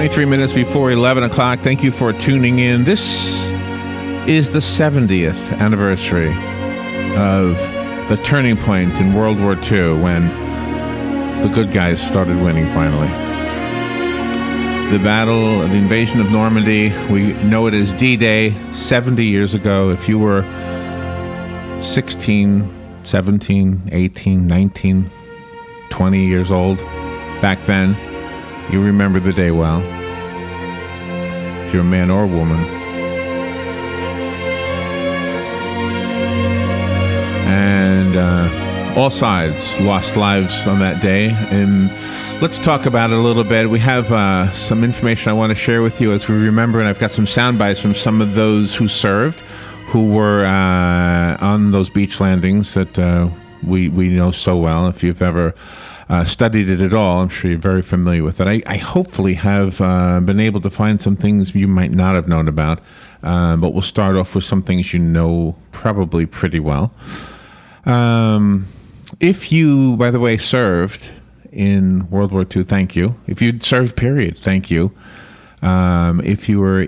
23 minutes before 11 o'clock. Thank you for tuning in. This is the 70th anniversary of the turning point in World War II when the good guys started winning finally. The battle, the invasion of Normandy, we know it as D-Day, 70 years ago. If you were 16, 17, 18, 19, 20 years old back then, you remember the day well. If you're a man or a woman. And all sides lost lives on that day. And let's talk about it a little bit. We have some information I want to share with you as we remember, and I've got some sound bites from some of those who served, who were on those beach landings that we know so well. If you've ever studied it at all, I'm sure you're very familiar with it. I hopefully have been able to find some things you might not have known about, but we'll start off with some things you know probably pretty well. If you, by the way, served in World War II, thank you. If you'd served, period, thank you. If you were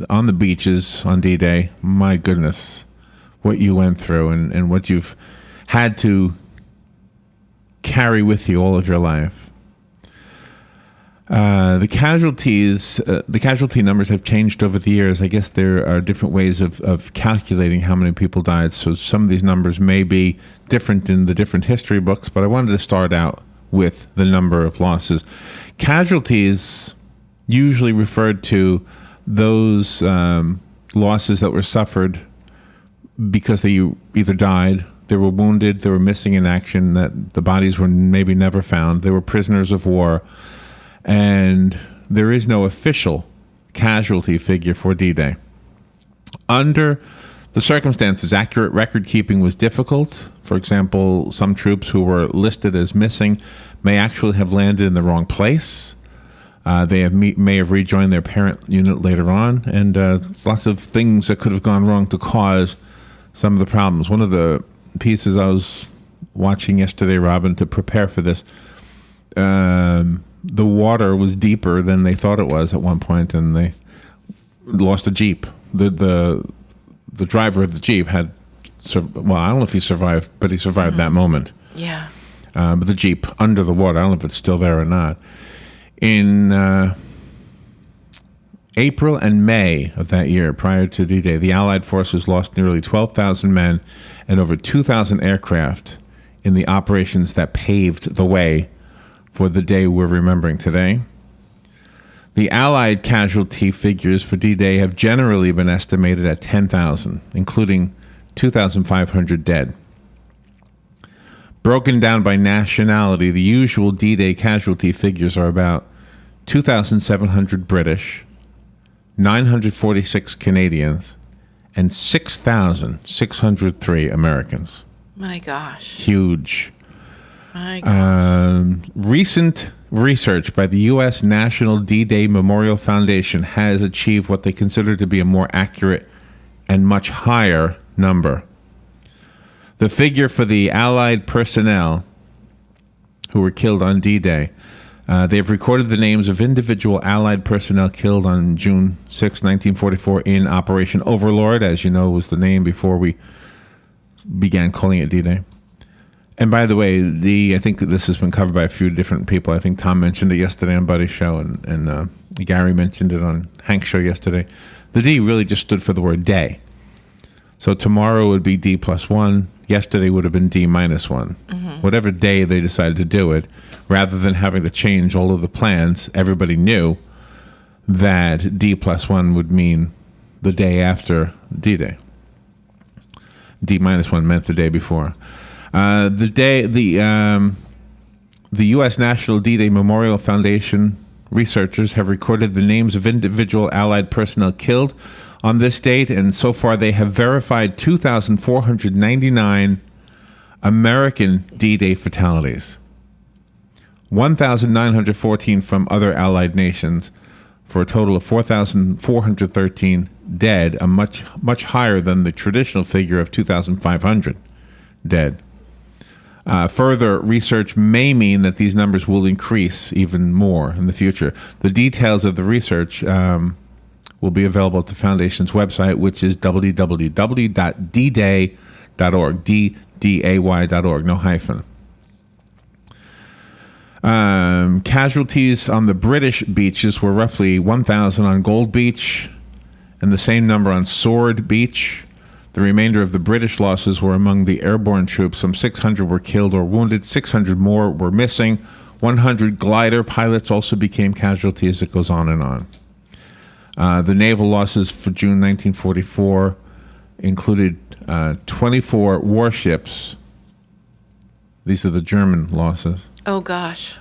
on the beaches on D-Day, my goodness, what you went through and what you've had to carry with you all of your life. The casualty numbers have changed over the years. I guess there are different ways of calculating how many people died. So some of these numbers may be different in the different history books, but I wanted to start out with the number of losses. Casualties usually referred to those losses that were suffered because they either died, they were wounded, they were missing in action, that the bodies were maybe never found, they were prisoners of war, and there is no official casualty figure for D-Day. Under the circumstances, accurate record keeping was difficult. For example, some troops who were listed as missing may actually have landed in the wrong place. They may have rejoined their parent unit later on, and lots of things that could have gone wrong to cause some of the problems. One of the pieces I was watching yesterday, Robin, to prepare for this, the water was deeper than they thought it was at one point, and they lost a Jeep. The driver of the Jeep had, well, I don't know if he survived, but he survived that moment. Yeah. But the Jeep under the water, I don't know if it's still there or not. In April and May of that year, prior to D-Day, the Allied forces lost nearly 12,000 men and over 2,000 aircraft in the operations that paved the way for the day we're remembering today. The Allied casualty figures for D-Day have generally been estimated at 10,000, including 2,500 dead. Broken down by nationality, the usual D-Day casualty figures are about 2,700 British, 946 Canadians, and 6,603 Americans. My gosh. Huge. My gosh. Recent research by the U.S. National D-Day Memorial Foundation has achieved what they consider to be a more accurate and much higher number. The figure for the Allied personnel who were killed on D-Day, they've recorded the names of individual Allied personnel killed on June 6, 1944 in Operation Overlord, as you know, was the name before we began calling it D-Day. And by the way, I think that this has been covered by a few different people. I think Tom mentioned it yesterday on Buddy's show, and Gary mentioned it on Hank's show yesterday. The D really just stood for the word day. So tomorrow would be D+1. Yesterday would have been D-1. Mm-hmm. Whatever day they decided to do it, rather than having to change all of the plans, everybody knew that D+1 would mean the day after D-Day. D-1 meant the day before. The U.S. National D-Day Memorial Foundation researchers have recorded the names of individual Allied personnel killed on this date, and so far they have verified 2,499 American D-Day fatalities, 1,914 from other Allied nations, for a total of 4,413 dead, a much higher than the traditional figure of 2,500 dead. Further research may mean that these numbers will increase even more in the future. The details of the research will be available at the Foundation's website, which is www.dday.org, D-D-A-Y.org, no hyphen. Casualties on the British beaches were roughly 1,000 on Gold Beach and the same number on Sword Beach. The remainder of the British losses were among the airborne troops. Some 600 were killed or wounded. 600 more were missing. 100 glider pilots also became casualties. It goes on and on. The naval losses for June 1944 included 24 warships. These are the German losses. Oh, gosh.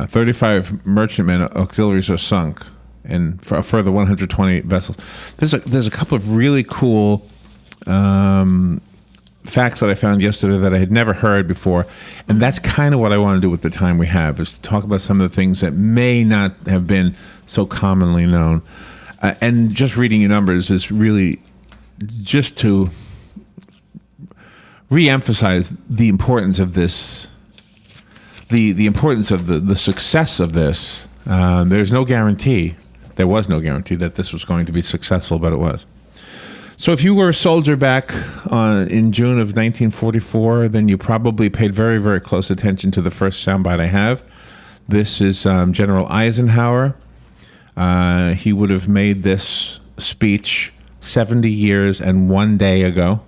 35 merchantmen auxiliaries are sunk, and for a further 120 vessels. There's a couple of really cool facts that I found yesterday that I had never heard before, and that's kind of what I want to do with the time we have, is to talk about some of the things that may not have been so commonly known. And just reading your numbers is really just to re-emphasize the importance of this, the importance of the success of this. There's no guarantee. There was no guarantee that this was going to be successful, but it was. So if you were a soldier back in June of 1944, then you probably paid very, very close attention to the first soundbite I have. This is General Eisenhower. He would have made this speech 70 years and 1 day ago.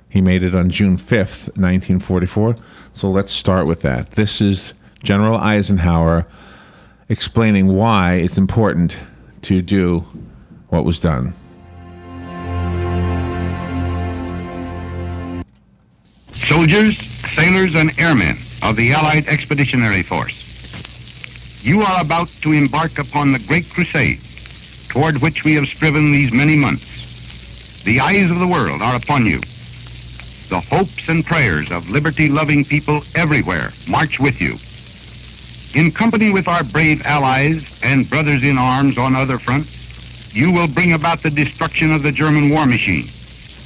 He made it on June 5th, 1944. So let's start with that. This is General Eisenhower explaining why it's important to do what was done. Soldiers, sailors, and airmen of the Allied Expeditionary Force, you are about to embark upon the great crusade toward which we have striven these many months. The eyes of the world are upon you. The hopes and prayers of liberty-loving people everywhere march with you. In company with our brave allies and brothers in arms on other fronts, you will bring about the destruction of the German war machine,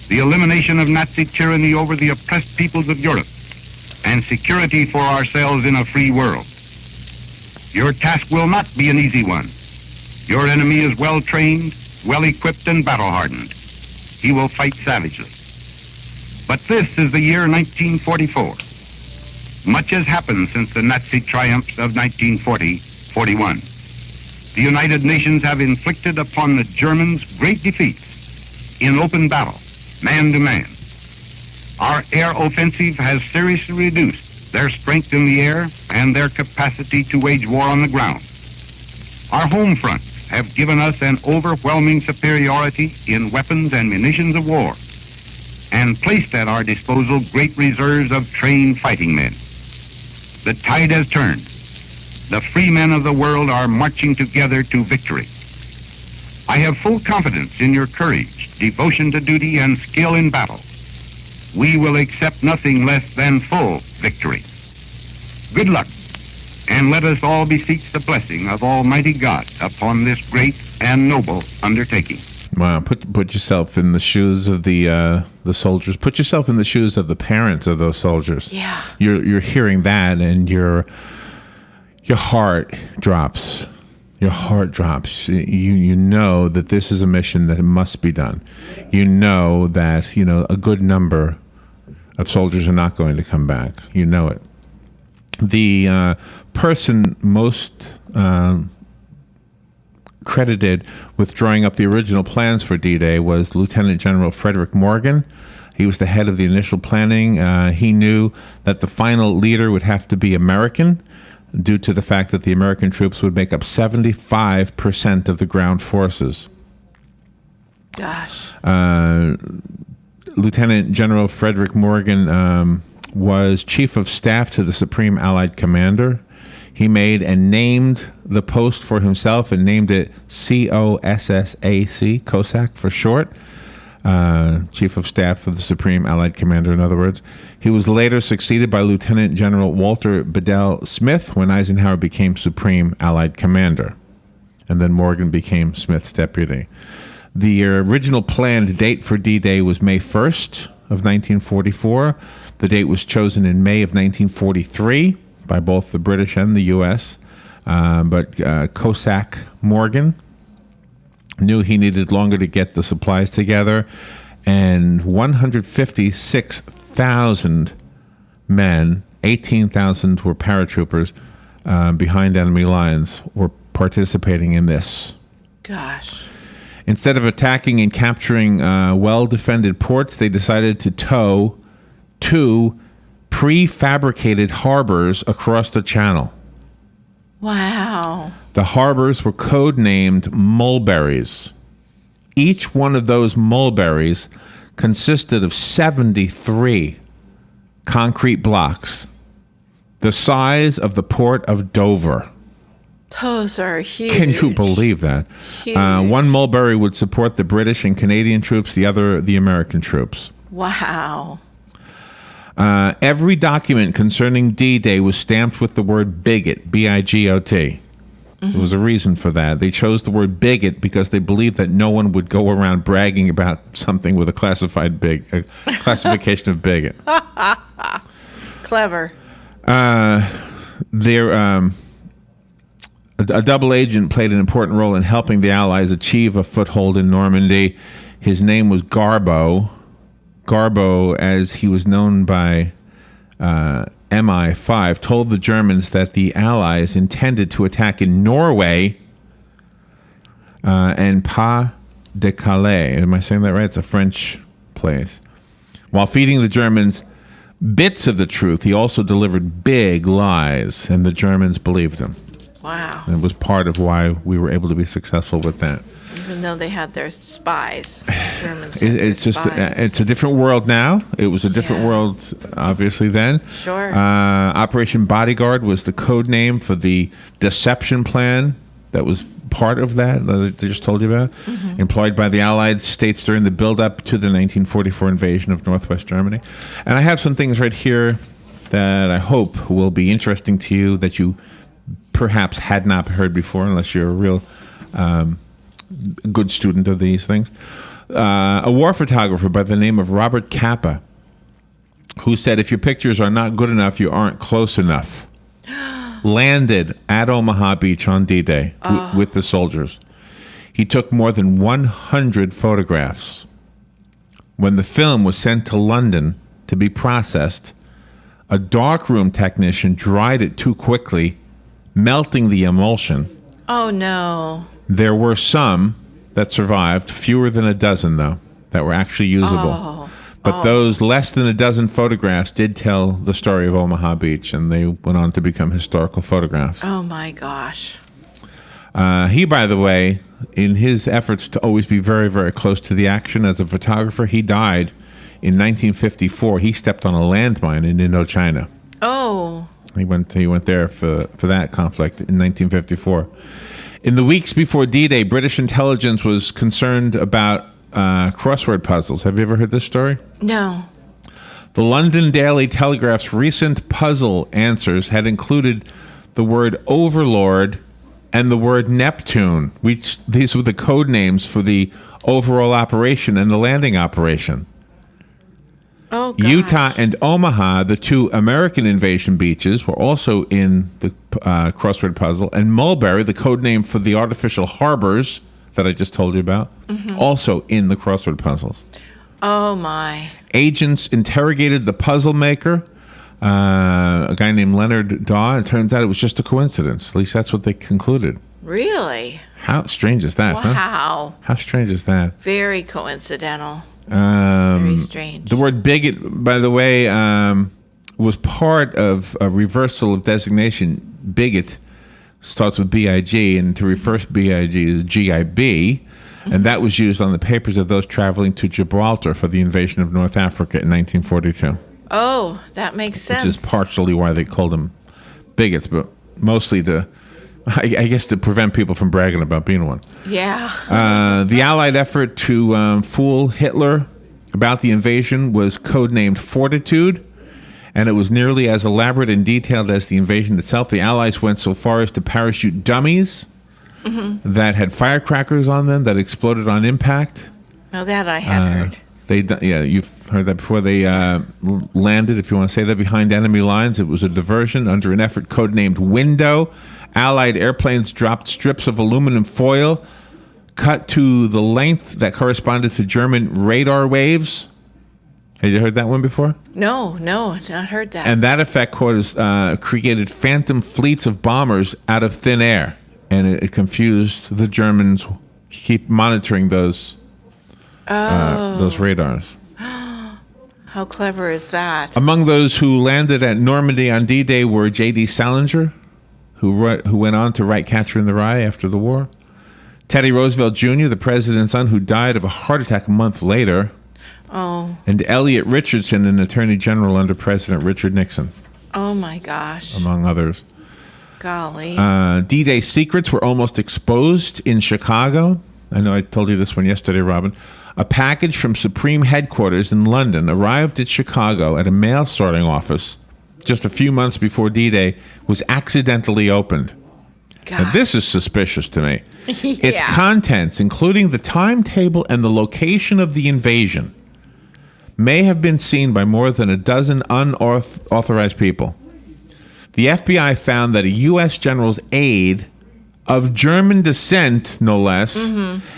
the elimination of Nazi tyranny over the oppressed peoples of Europe, and security for ourselves in a free world. Your task will not be an easy one. Your enemy is well-trained, well-equipped, and battle-hardened. He will fight savagely. But this is the year 1944. Much has happened since the Nazi triumphs of 1940-41. The United Nations have inflicted upon the Germans great defeats in open battle, man to man. Our air offensive has seriously reduced their strength in the air and their capacity to wage war on the ground. Our home fronts have given us an overwhelming superiority in weapons and munitions of war, and placed at our disposal great reserves of trained fighting men. The tide has turned. The free men of the world are marching together to victory. I have full confidence in your courage, devotion to duty, and skill in battle. We will accept nothing less than full victory. Good luck, and let us all beseech the blessing of Almighty God upon this great and noble undertaking. Wow, put yourself in the shoes of the soldiers. Put yourself in the shoes of the parents of those soldiers. Yeah. You're hearing that, and your heart drops. Your heart drops. You know that this is a mission that must be done. You know that a good number of soldiers are not going to come back. You know it. The person most credited with drawing up the original plans for D-Day was Lieutenant General Frederick Morgan. He was the head of the initial planning. He knew that the final leader would have to be American, due to the fact that the American troops would make up 75% of the ground forces. Gosh. Lieutenant General Frederick Morgan was Chief of Staff to the Supreme Allied Commander. He made and named the post for himself and named it COSSAC, COSAC for short. Chief of Staff of the Supreme Allied Commander, in other words. He was later succeeded by Lieutenant General Walter Bedell Smith when Eisenhower became Supreme Allied Commander. And then Morgan became Smith's deputy. The original planned date for D-Day was May 1st, of 1944. The date was chosen in May of 1943 by both the British and the U.S. But Cossack Morgan knew he needed longer to get the supplies together, and 156,000 men, 18,000 were paratroopers behind enemy lines, were participating in this. Gosh. Instead of attacking and capturing well-defended ports, they decided to tow 2 prefabricated harbors across the channel. Wow. The harbors were codenamed mulberries. Each one of those mulberries consisted of 73 concrete blocks, the size of the port of Dover. Those are huge. Can you believe that? Huge. One mulberry would support the British and Canadian troops, the other the American troops. Wow. Every document concerning D-Day was stamped with the word bigot, B-I-G-O-T. There was a reason for that. They chose the word bigot because they believed that no one would go around bragging about something with a classification of bigot. Clever. A double agent played an important role in helping the Allies achieve a foothold in Normandy. His name was Garbo. Garbo, as he was known by MI5, told the Germans that the Allies intended to attack in Norway and Pas de Calais. Am I saying that right? It's a French place. While feeding the Germans bits of the truth, he also delivered big lies, and the Germans believed him. Wow. And it was part of why we were able to be successful with that. Even though they had their spies. Germans had It's their just spies. it's a different world now. It was a different Yeah. world, obviously, then. Sure. Operation Bodyguard was the code name for the deception plan that was part of that I just told you about, employed by the Allied states during the build-up to the 1944 invasion of Northwest Germany. And I have some things right here that I hope will be interesting to you that you perhaps had not heard before, unless you're a real good student of these things. A war photographer by the name of Robert Capa, who said, if your pictures are not good enough, you aren't close enough, landed at Omaha Beach on D-Day with the soldiers. He took more than 100 photographs. When the film was sent to London to be processed, a darkroom technician dried it too quickly, melting the emulsion. Oh, no. There were some that survived, fewer than a dozen, though, that were actually usable. Oh. But those less than a dozen photographs did tell the story of Omaha Beach, and they went on to become historical photographs. Oh, my gosh. He, by the way, in his efforts to always be very, very close to the action as a photographer, he died in 1954. He stepped on a landmine in Indochina. Oh. He went there for that conflict in 1954. In the weeks before D-Day, British intelligence was concerned about crossword puzzles. Have you ever heard this story? No. The London Daily Telegraph's recent puzzle answers had included the word Overlord and the word Neptune. These were the code names for the overall operation and the landing operation. Oh, gosh. Utah and Omaha, the 2 American invasion beaches, were also in the crossword puzzle. And Mulberry, the code name for the artificial harbors that I just told you about, also in the crossword puzzles. Oh, my. Agents interrogated the puzzle maker, a guy named Leonard Daw. It turns out it was just a coincidence. At least that's what they concluded. Really? How strange is that, huh? Wow. How strange is that? Very coincidental. Very strange. The word bigot, by the way, was part of a reversal of designation. Bigot starts with B-I-G, and to reverse B-I-G is G-I-B, and that was used on the papers of those traveling to Gibraltar for the invasion of North Africa in 1942. Oh, that makes sense. Which is partially why they called them bigots, but mostly I guess to prevent people from bragging about being one. Yeah. The Allied effort to fool Hitler about the invasion was codenamed Fortitude, and it was nearly as elaborate and detailed as the invasion itself. The Allies went so far as to parachute dummies that had firecrackers on them that exploded on impact. Oh, that I had heard. You've heard that before. They landed, if you want to say that, behind enemy lines. It was a diversion under an effort codenamed Window. Allied airplanes dropped strips of aluminum foil cut to the length that corresponded to German radar waves. Have you heard that one before? No, not heard that. And that effect created phantom fleets of bombers out of thin air. And it confused the Germans. Keep monitoring those radars. How clever is that? Among those who landed at Normandy on D-Day were J.D. Salinger, who went on to write Catcher in the Rye after the war. Teddy Roosevelt Jr., the president's son, who died of a heart attack a month later. Oh. And Elliot Richardson, an attorney general under President Richard Nixon. Oh, my gosh. Among others. Golly. D-Day secrets were almost exposed in Chicago. I know I told you this one yesterday, Robin. A package from Supreme headquarters in London arrived at Chicago at a mail sorting office just a few months before D-Day, was accidentally opened. Now, this is suspicious to me. Yeah. Its contents, including the timetable and the location of the invasion, may have been seen by more than a dozen unauthorized people. The FBI found that a U.S. general's aide of German descent, no less,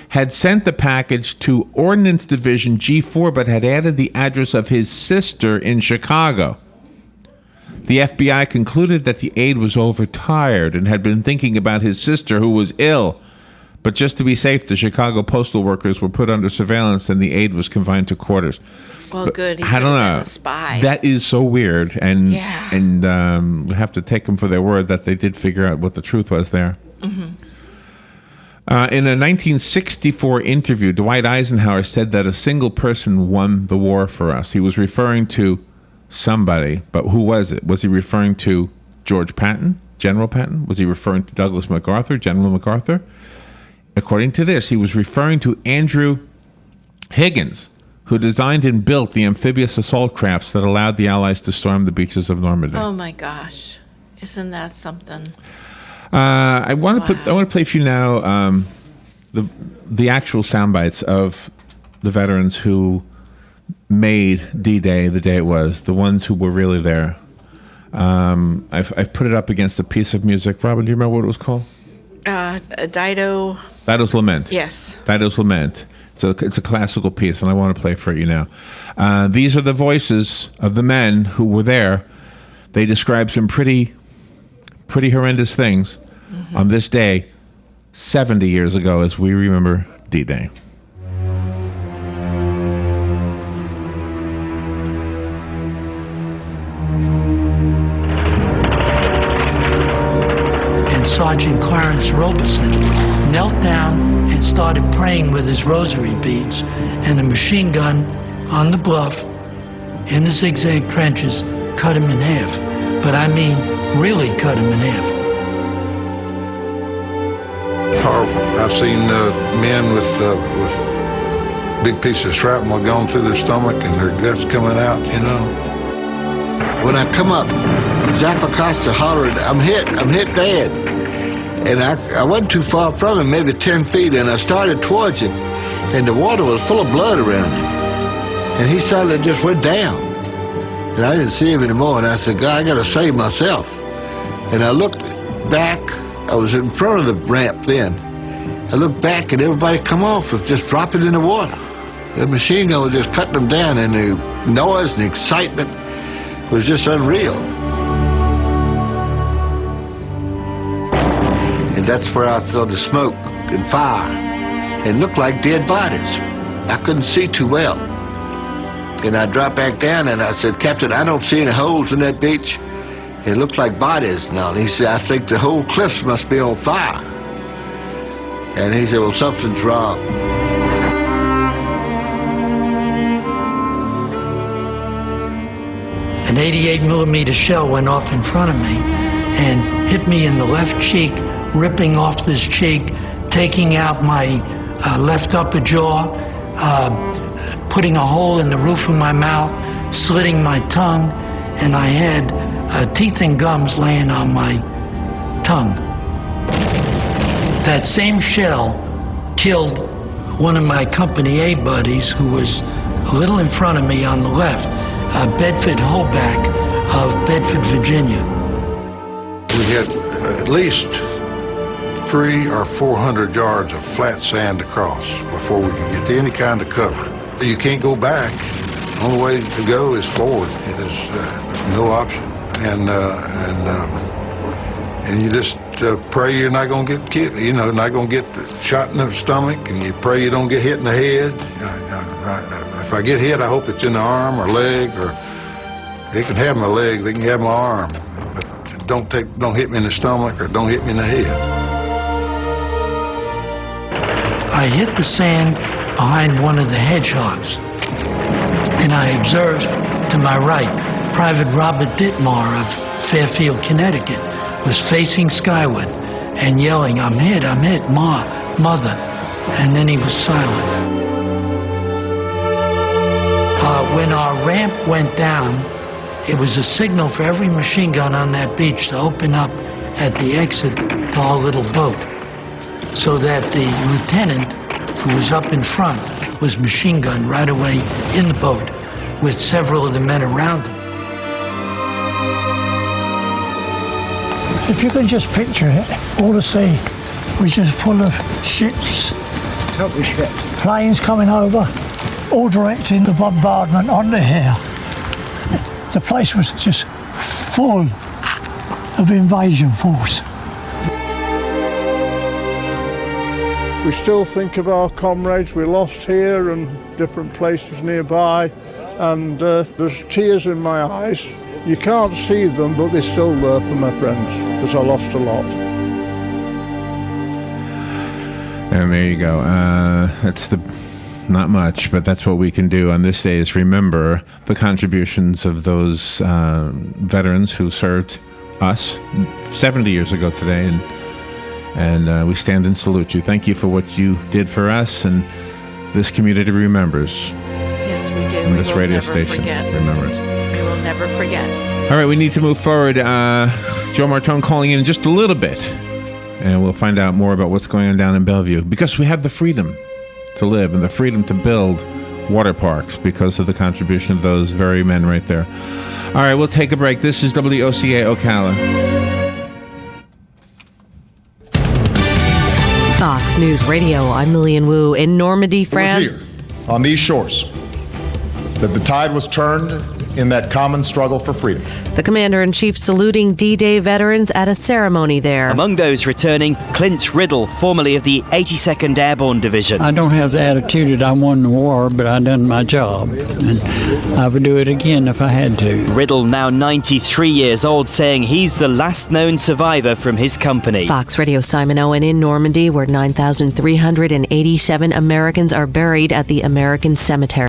had sent the package to Ordnance Division G4, but had added the address of his sister in Chicago. The FBI concluded that the aide was overtired and had been thinking about his sister, who was ill. But just to be safe, the Chicago postal workers were put under surveillance and the aide was confined to quarters. Well, But good. He I don't could have know. been a spy. That is so weird, and Yeah. we have to take them for their word that they did figure out what the truth was there. In a 1964 interview, Dwight Eisenhower said that a single person won the war for us. He was referring to somebody, but who was it? Was he referring to George Patton, General Patton? Was he referring to Douglas MacArthur, General MacArthur? According to this, he was referring to Andrew Higgins, who designed and built the amphibious assault crafts that allowed the Allies to storm the beaches of Normandy. Oh, my gosh. Isn't that something? I want to play for you now the actual sound bites of the veterans who made D-Day the day it was, the ones who were really there. I've put it up against a piece of music. Robin, do you remember what it was called? Dido. Dido's Lament. Yes. Dido's Lament. It's a classical piece, and I want to play for you now. These are the voices of the men who were there. They describe some pretty horrendous things on this day 70 years ago as we remember D-Day. And Sergeant Clarence Robeson knelt down and started praying with his rosary beads, and a machine gun on the bluff in the zigzag trenches cut him in half. But I mean, really cut him in half. I've seen men with big pieces of shrapnel going through their stomach and their guts coming out, you know. When I come up, Zappa Costa hollered, I'm hit bad. And I wasn't too far from him, maybe 10 feet, and I started towards him, and the water was full of blood around him. And he suddenly just went down. And I didn't see him anymore, and I said, God, I gotta save myself. And I looked back, I was in front of the ramp then. I looked back and everybody come off was just dropping in the water. The machine gun was just cutting them down, and the noise and the excitement was just unreal. And that's where I saw the smoke and fire. It looked like dead bodies. I couldn't see too well. And I dropped back down and I said, Captain, I don't see any holes in that beach. It looked like bodies now. And he said, I think the whole cliffs must be on fire. And he said, well, something's wrong. An 88 millimeter shell went off in front of me and hit me in the left cheek, ripping off this cheek, taking out my left upper jaw, putting a hole in the roof of my mouth, slitting my tongue, and I had teeth and gums laying on my tongue. That same shell killed one of my Company A buddies who was a little in front of me on the left, Bedford Holdback of Bedford, Virginia. We had at least 300 or 400 yards of flat sand to cross before we could get to any kind of cover. You can't go back. The only way to go is forward. It is no option. And you just pray you're not going to get killed, not going to get shot in the stomach, and you pray you don't get hit in the head. If I get hit, I hope it's in the arm or leg, or they can have my leg, they can have my arm, but don't hit me in the stomach or don't hit me in the head. I hit the sand behind one of the hedgehogs, and I observed to my right, Private Robert Ditmar of Fairfield, Connecticut, was facing skyward and yelling, I'm hit, Ma, Mother," and then he was silent. When our ramp went down, it was a signal for every machine gun on that beach to open up at the exit to our little boat, so that the lieutenant, who was up in front, was machine gunned right away in the boat with several of the men around him. If you can just picture it, all the sea was just full of ships, planes coming over, all directing the bombardment onto here. The place was just full of invasion force. We still think of our comrades we lost here and different places nearby, and there's tears in my eyes. You can't see them, but they're still there for my friends, because I lost a lot. And there you go. That's not much, but that's what we can do on this day, is remember the contributions of those veterans who served us 70 years ago today, and we stand and salute you. Thank you for what you did for us, and this community remembers. Yes, we do. And this radio never station forget. remembers. We will never forget. All right, we need to move forward. Joe Martone calling in just a little bit, and we'll find out more about what's going on down in Bellevue, because we have the freedom to live and the freedom to build water parks because of the contribution of those very men right there. All right, we'll take a break. This is WOCA Ocala. Fox News Radio, I'm Lillian Wu in Normandy, France. It was here, on these shores, that the tide was turned in that common struggle for freedom. The Commander-in-Chief saluting D-Day veterans at a ceremony there. Among those returning, Clint Riddle, formerly of the 82nd Airborne Division. I don't have the attitude that I won the war, but I done my job, and I would do it again if I had to. Riddle, now 93 years old, saying he's the last known survivor from his company. Fox Radio Simon Owen in Normandy, where 9,387 Americans are buried at the American Cemetery.